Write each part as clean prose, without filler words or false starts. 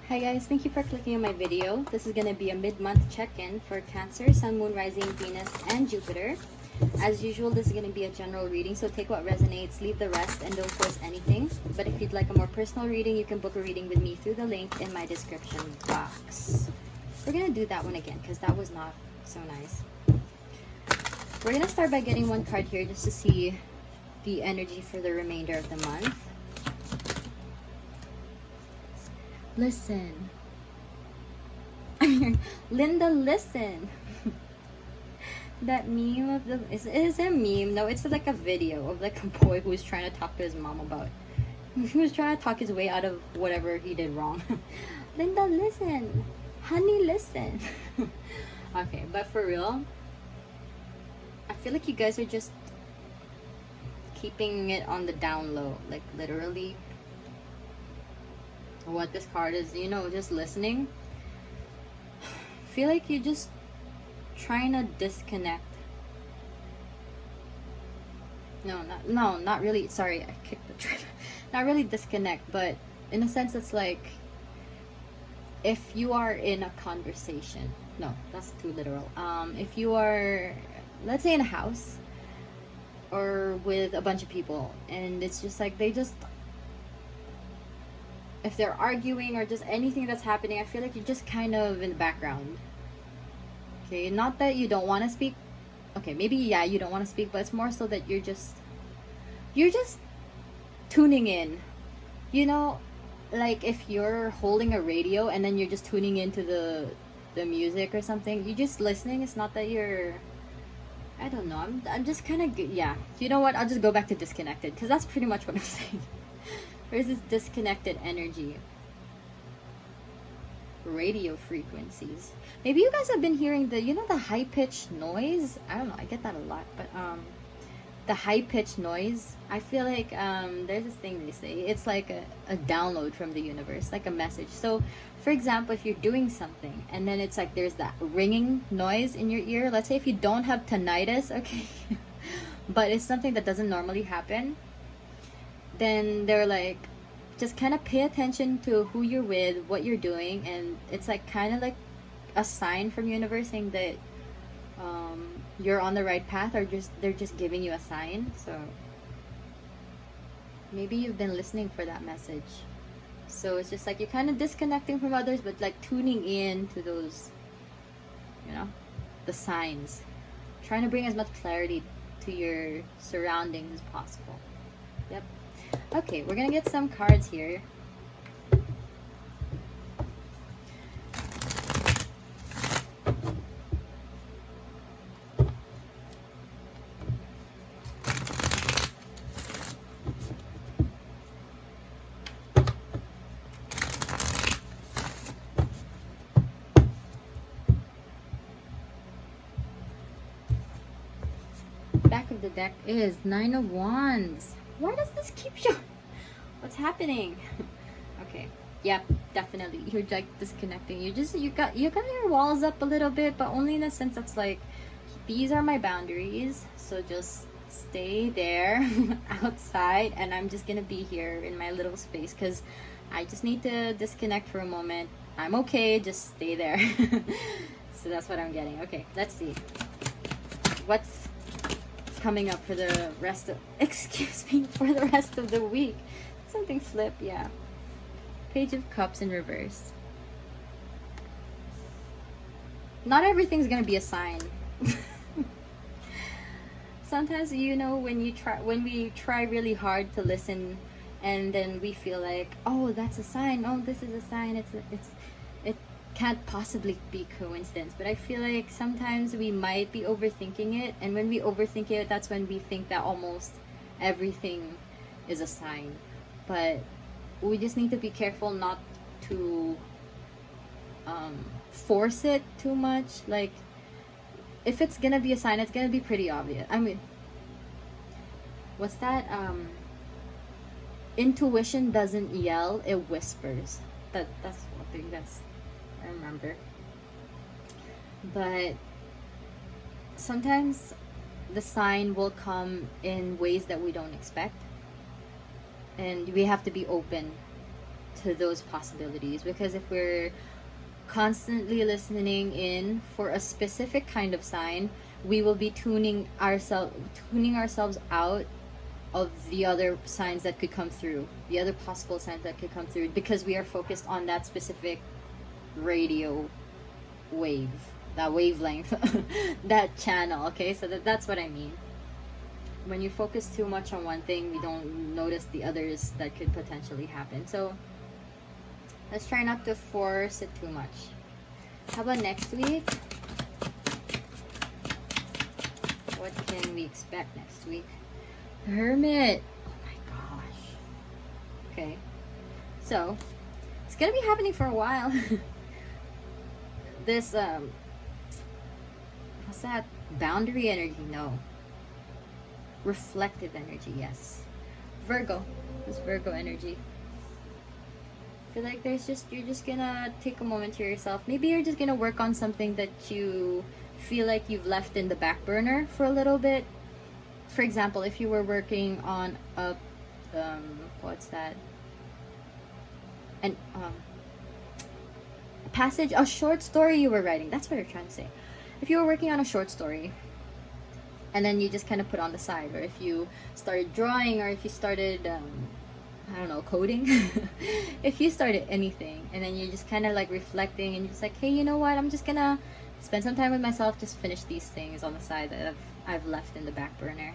Hi guys, thank you for clicking on my video. This is going to be a mid-month check-in for Cancer, Sun, Moon, Rising, Venus, and Jupiter. As usual, this is going to be a general reading, so take what resonates, leave the rest, and don't force anything. But if you'd like a more personal reading, you can book a reading with me through the link in my description box. We're going to do that one again because that was not so nice. We're going to start by getting one card here just to see the energy for the remainder of the month. Listen. I'm hearing, Linda, listen. That meme of the... Is it a meme? No, it's like a video of like a boy who was trying to talk to his mom about... He was trying to talk his way out of whatever he did wrong. Linda, listen. Honey, listen. Okay, but for real, I feel like you guys are just keeping it on the down low. Like, literally. What this card is, you know, just listening. I feel like you're just trying to disconnect. Not really. Sorry, I kicked the trigger. Not really disconnect, but in a sense, it's like if you are in a conversation. No, that's too literal. If you are, let's say, in a house or with a bunch of people, and it's just like they just. If they're arguing or just anything that's happening, I feel like you're just kind of in the background. Okay, not that you don't want to speak. Okay, maybe yeah, you don't want to speak, but it's more so that you're just tuning in. You know, like if you're holding a radio and then you're just tuning into the music or something, you're just listening. It's not that you're, I don't know. I'm just kind of, yeah. You know what? I'll just go back to disconnected because that's pretty much what I'm saying. There's this disconnected energy. Radio frequencies. Maybe you guys have been hearing the, you know, the high-pitched noise? I don't know, I get that a lot, but the high-pitched noise, I feel like there's this thing they say, it's like a download from the universe, like a message. So, for example, if you're doing something and then it's like there's that ringing noise in your ear, let's say if you don't have tinnitus, okay, but it's something that doesn't normally happen, then they're like, just kind of pay attention to who you're with, what you're doing, and it's like kind of like a sign from universe saying that you're on the right path, or just they're just giving you a sign. So maybe you've been listening for that message. So it's just like you're kind of disconnecting from others, but like tuning in to those, you know, the signs, trying to bring as much clarity to your surroundings as possible. Yep. Okay, we're gonna get some cards here. Back of the deck is Nine of Wands. Why does this keep showing? What's happening? Okay, yep, definitely. You're like disconnecting. You got your walls up a little bit, but only in a sense that's like, these are my boundaries, so just stay there outside, and I'm just gonna be here in my little space because I just need to disconnect for a moment. I'm okay, just stay there. So that's what I'm getting. Okay, let's see what's coming up for the rest of for the rest of the week. Something flip, yeah. Page of Cups in reverse. Not everything's gonna be a sign. Sometimes, you know, when we try really hard to listen, and then we feel like, oh, that's a sign. Oh, this is a sign. It can't possibly be coincidence. But I feel like sometimes we might be overthinking it, and when we overthink it, that's when we think that almost everything is a sign. But we just need to be careful not to force it too much. Like, if it's gonna be a sign, it's gonna be pretty obvious. I mean, what's that? Intuition doesn't yell, it whispers. That's one thing I remember. But sometimes the sign will come in ways that we don't expect, and we have to be open to those possibilities, because if we're constantly listening in for a specific kind of sign, we will be tuning ourselves out of the other signs that could come through, the other possible signs that could come through, because we are focused on that specific radio wave, that wavelength, that channel. Okay, so that's what I mean. When you focus too much on one thing, we don't notice the others that could potentially happen. So let's try not to force it too much. How about next week? What can we expect next week? Hermit. Oh my gosh. Okay. So, it's gonna be happening for a while. This, what's that? Boundary energy? No. Reflective energy, yes. Virgo. This Virgo energy. I feel like you're just gonna take a moment to yourself. Maybe you're just gonna work on something that you feel like you've left in the back burner for a little bit. For example, if you were working on a what's that? A short story you were writing. That's what you're trying to say. If you were working on a short story and then you just kind of put on the side, or if you started drawing, or if you started I don't know, coding. If you started anything and then you're just kind of like reflecting and you're just like, hey, you know what, I'm just gonna spend some time with myself, just finish these things on the side that I've left in the back burner.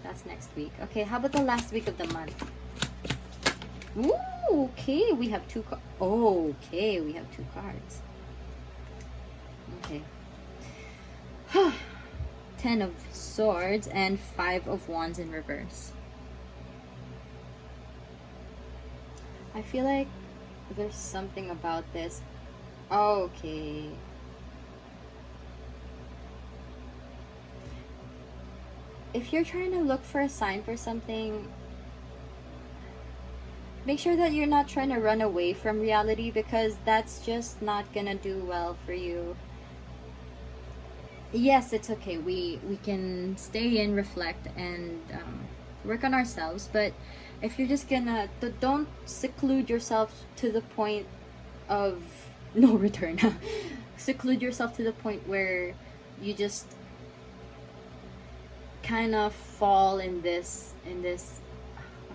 That's next week. Okay, how about the last week of the month? Ooh, okay, we have two okay, we have two cards. Okay. 10 of Swords and 5 of Wands in reverse. I feel like there's something about this. Okay. If you're trying to look for a sign for something, make sure that you're not trying to run away from reality, because that's just not gonna do well for you. Yes, it's okay. We can stay in, reflect, and work on ourselves. But if you're just gonna, don't seclude yourself to the point of no return. Seclude yourself to the point where you just kind of fall in this I'm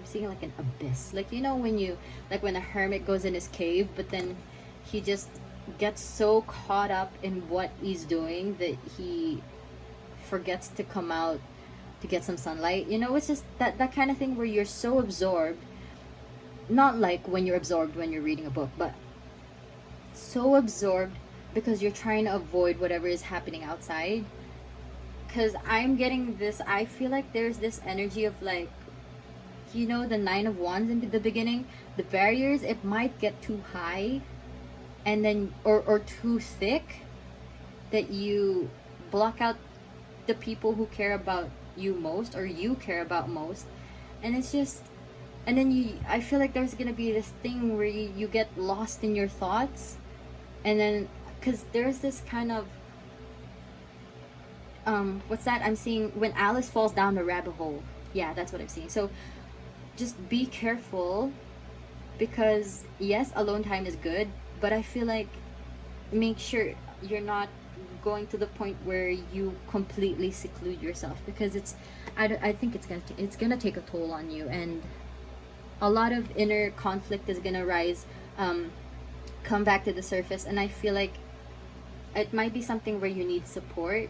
seeing like an abyss, like, you know, when a hermit goes in his cave, but then he just gets so caught up in what he's doing that he forgets to come out to get some sunlight. You know, it's just that kind of thing where you're so absorbed, not like when you're absorbed when you're reading a book, but so absorbed because you're trying to avoid whatever is happening outside. Because I'm getting this, I feel like there's this energy of like, you know, the 9 of Wands in the beginning, the barriers, it might get too high and then or too thick that you block out the people who care about you most, or you care about most. And it's just, and then I feel like there's gonna be this thing where you get lost in your thoughts, and then because there's this kind of what's that I'm seeing, when Alice falls down the rabbit hole. Yeah, that's what I'm seeing. So just be careful, because yes, alone time is good, but I feel like make sure you're not going to the point where you completely seclude yourself, because I think it's gonna take a toll on you, and a lot of inner conflict is gonna rise, come back to the surface. And I feel like it might be something where you need support.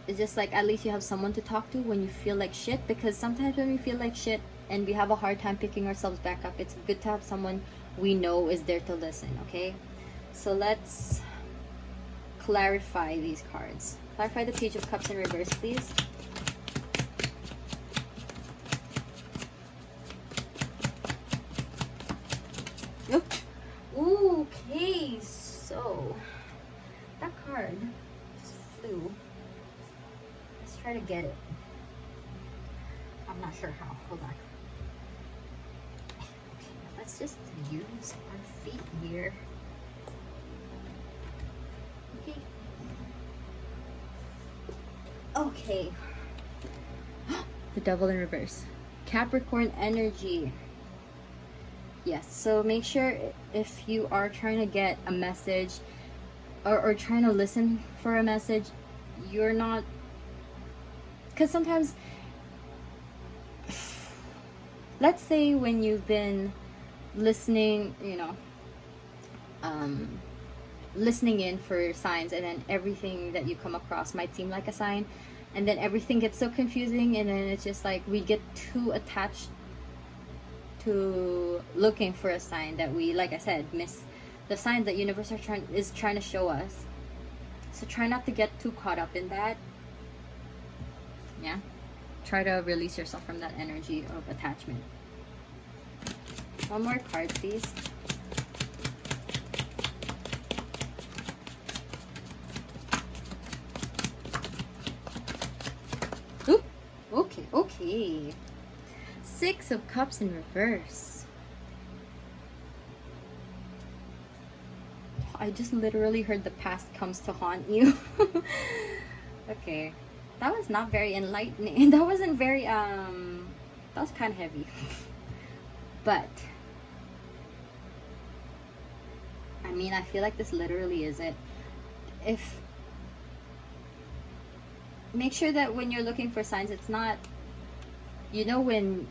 It's just like, at least you have someone to talk to when you feel like shit, because sometimes when we feel like shit and we have a hard time picking ourselves back up, it's good to have someone we know is there to listen. Okay, so let's clarify these cards. Clarify the Page of Cups in reverse, please. Nope. Okay, so that card just flew. Let's try to get it. I'm not sure how. Hold on. Okay, let's just use our feet here. Okay. Okay. The Devil in reverse. Capricorn energy. Yes, so make sure if you are trying to get a message, or trying to listen for a message, you're not, because sometimes, let's say when you've been listening, listening in for signs, and then everything that you come across might seem like a sign, and then everything gets so confusing, and then it's just like we get too attached to looking for a sign that we, like I said, miss the signs that universe is trying to show us. So try not to get too caught up in that. Yeah, try to release yourself from that energy of attachment. One more card, please. Oop. Okay. Six of Cups in reverse. I just literally heard the past comes to haunt you. Okay. That was not very enlightening. That wasn't very, that was kind of heavy. But, I mean, I feel like this literally is it. Make sure that when you're looking for signs, it's not, when,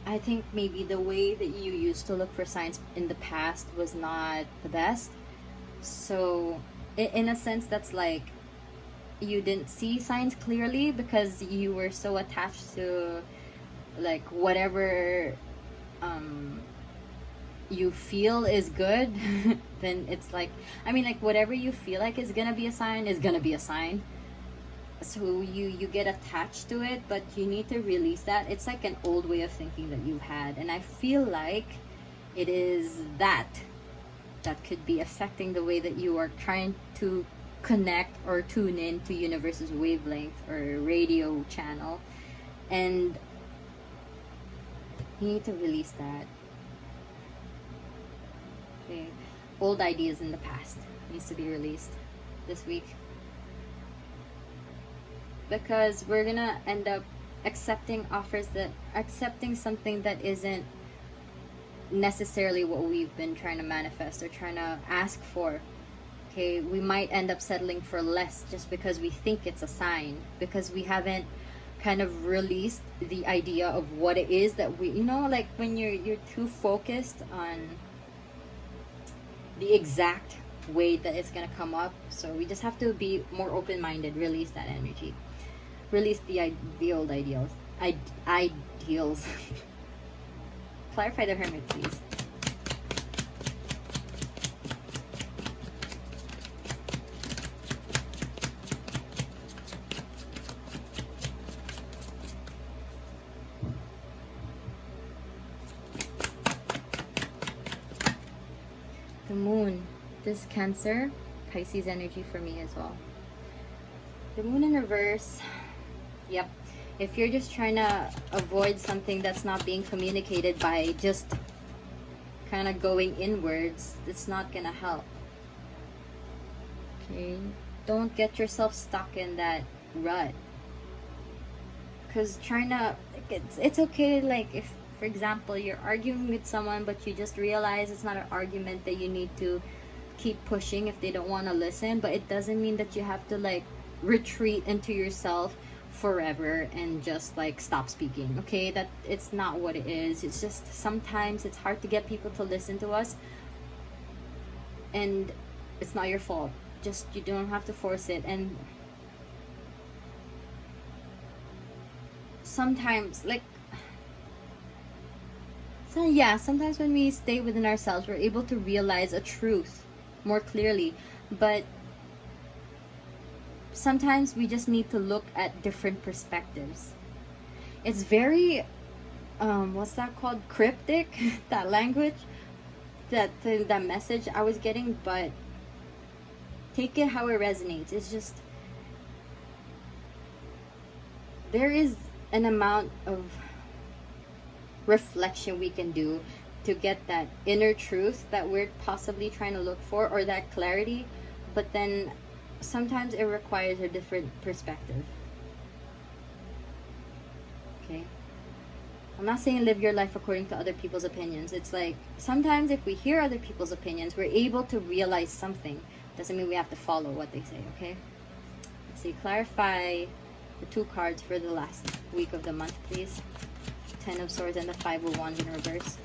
I think maybe the way that you used to look for signs in the past was not the best. So, in a sense, that's like, you didn't see signs clearly because you were so attached to like whatever you feel is good. Then it's like, I mean, like whatever you feel like is gonna be a sign is gonna be a sign. So you get attached to it, but you need to release that. It's like an old way of thinking that you've had, and I feel like it is that could be affecting the way that you are trying to connect or tune in to universe's wavelength or radio channel, and you need to release that. Okay, old ideas in the past needs to be released this week, because we're gonna end up accepting something that isn't necessarily what we've been trying to manifest or trying to ask for. Okay, we might end up settling for less just because we think it's a sign, because we haven't kind of released the idea of what it is that we, like when you're too focused on the exact way that it's gonna come up. So we just have to be more open-minded, release that energy, release the old ideals. Clarify the Hermit, please. The Moon. This Cancer, Pisces energy for me as well. The Moon in reverse. Yep. If you're just trying to avoid something that's not being communicated by just kind of going inwards, it's not gonna help. Okay, don't get yourself stuck in that rut, because it's okay, like if for example you're arguing with someone but you just realize it's not an argument that you need to keep pushing if they don't want to listen, but it doesn't mean that you have to like retreat into yourself forever and just like stop speaking. Okay, that it's not what it is. It's just sometimes it's hard to get people to listen to us, and it's not your fault. Just you don't have to force it. And sometimes sometimes when we stay within ourselves, we're able to realize a truth more clearly, but sometimes we just need to look at different perspectives. It's very what's that called, cryptic, that language, that message I was getting, but take it how it resonates. It's just there is an amount of reflection we can do to get that inner truth that we're possibly trying to look for, or that clarity, but then sometimes it requires a different perspective. Okay, I'm not saying live your life according to other people's opinions. It's like sometimes if we hear other people's opinions, we're able to realize something. Doesn't mean we have to follow what they say, okay? Let's see, clarify the 2 cards for the last week of the month, please. 10 of Swords and the 5 of Wands in reverse.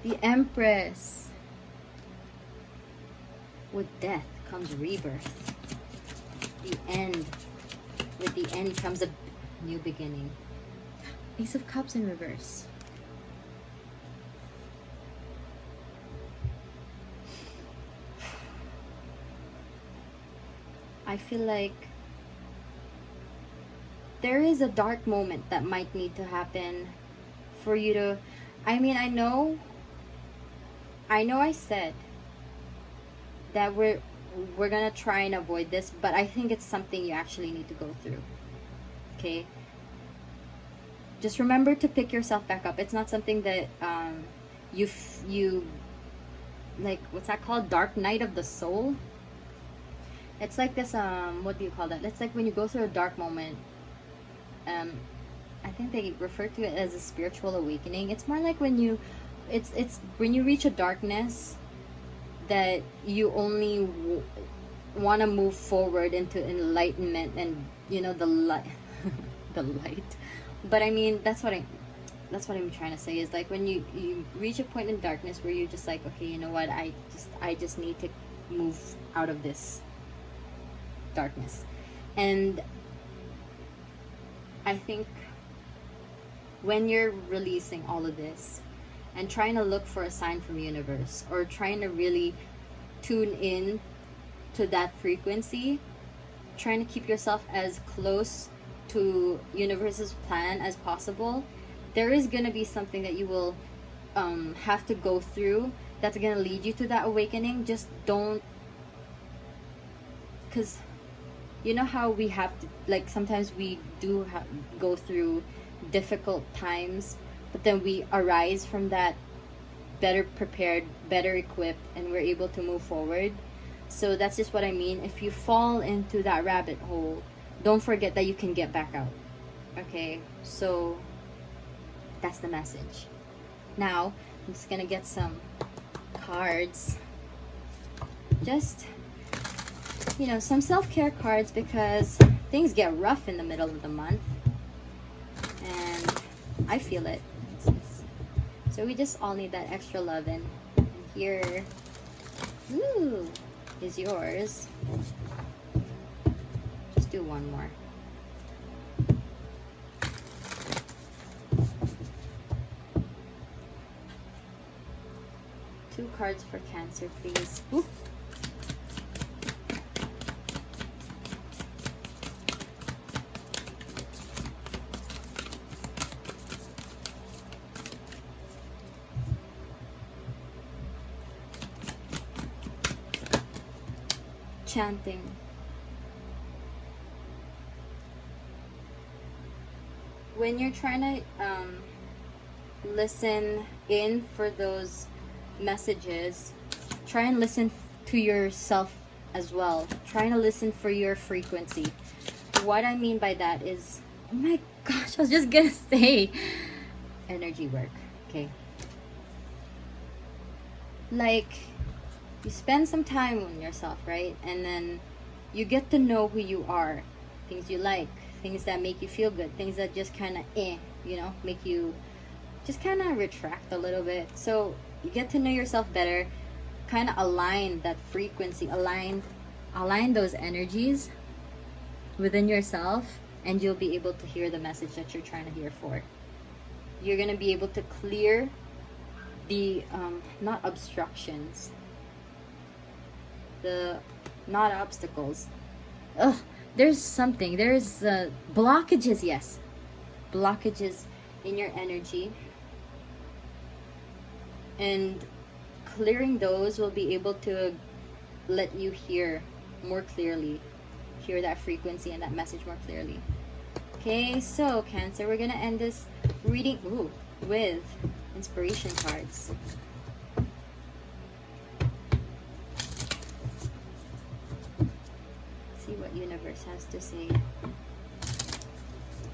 The Empress. With death comes rebirth. The end. With the end comes a new beginning. Ace of Cups in reverse. I feel like there is a dark moment that might need to happen for you to... I mean, I know I said that we're gonna try and avoid this, but I think it's something you actually need to go through. Okay? Just remember to pick yourself back up. It's not something that you like, what's that called? Dark night of the soul. It's like this, what do you call that? It's like when you go through a dark moment. I think they refer to it as a spiritual awakening. It's more like when you, it's when you reach a darkness that you only want to move forward into enlightenment and, you know, the light, the light. But I mean, that's what I'm trying to say is like when you reach a point in darkness where you're just like, okay, you know what, I just need to move out of this darkness. And I think when you're releasing all of this and trying to look for a sign from universe, or trying to really tune in to that frequency, trying to keep yourself as close to universe's plan as possible, there is going to be something that you will have to go through that's going to lead you to that awakening. Just don't, because you know how we have to, like, sometimes we do go through difficult times, but then we arise from that better prepared, better equipped, and we're able to move forward. So that's just what I mean. If you fall into that rabbit hole, don't forget that you can get back out. Okay, so that's the message. Now, I'm just gonna get some cards. Just, you know, some self-care cards, because things get rough in the middle of the month. And I feel it. So we just all need that extra love. And here, ooh, is yours. Just do one more. Two cards for Cancer, please. Ooh. Chanting. When you're trying to listen in for those messages, try and listen to yourself as well. Trying to listen for your frequency. What I mean by that is, oh my gosh, I was just gonna say energy work. Okay, like, you spend some time on yourself, right? And then you get to know who you are, things you like, things that make you feel good, things that just kind of you know, make you just kind of retract a little bit. So you get to know yourself better, kind of align that frequency, align those energies within yourself, and you'll be able to hear the message that you're trying to hear for. You're going to be able to clear the not obstructions, not obstacles. There's blockages. Yes, blockages in your energy, and clearing those will be able to let you hear more clearly, hear that frequency and that message more clearly. Okay, so Cancer, we're gonna end this reading with inspiration cards. See what universe has to say.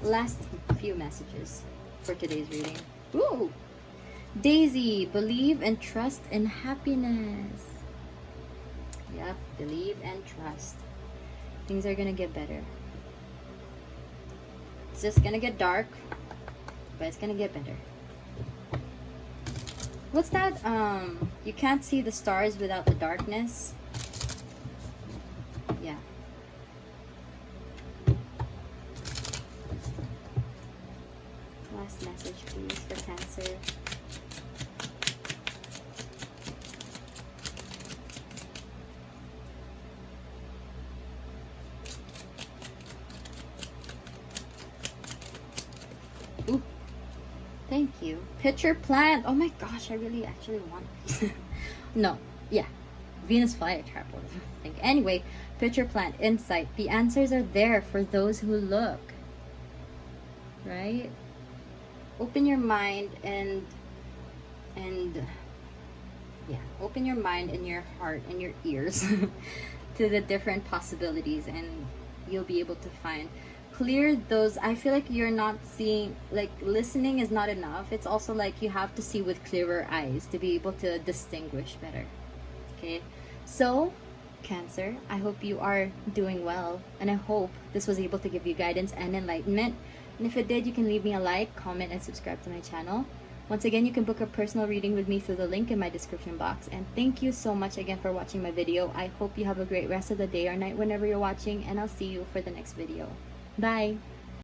Last few messages. for today's reading. Ooh! Daisy, believe and trust in happiness. Yep, believe and trust. Things are gonna get better. It's just gonna get dark, but it's gonna get better. What's that? You can't see the stars without the darkness. Yeah. Last message, please, for Cancer. Ooh. Thank you. Pitcher plant. Oh my gosh, I really actually want these. No. Yeah. Venus flytrap. Anyway, pitcher plant. Insight. The answers are there for those who look. Right? Open your mind and yeah, open your mind and your heart and your ears to the different possibilities, and you'll be able to find, clear those. I feel like you're not seeing, like, listening is not enough. It's also like you have to see with clearer eyes to be able to distinguish better. Okay, so Cancer, I hope you are doing well, and I hope this was able to give you guidance and enlightenment. And if it did, you can leave me a like, comment, and subscribe to my channel. Once again, you can book a personal reading with me through the link in my description box. And thank you so much again for watching my video. I hope you have a great rest of the day or night whenever you're watching, and I'll see you for the next video. Bye!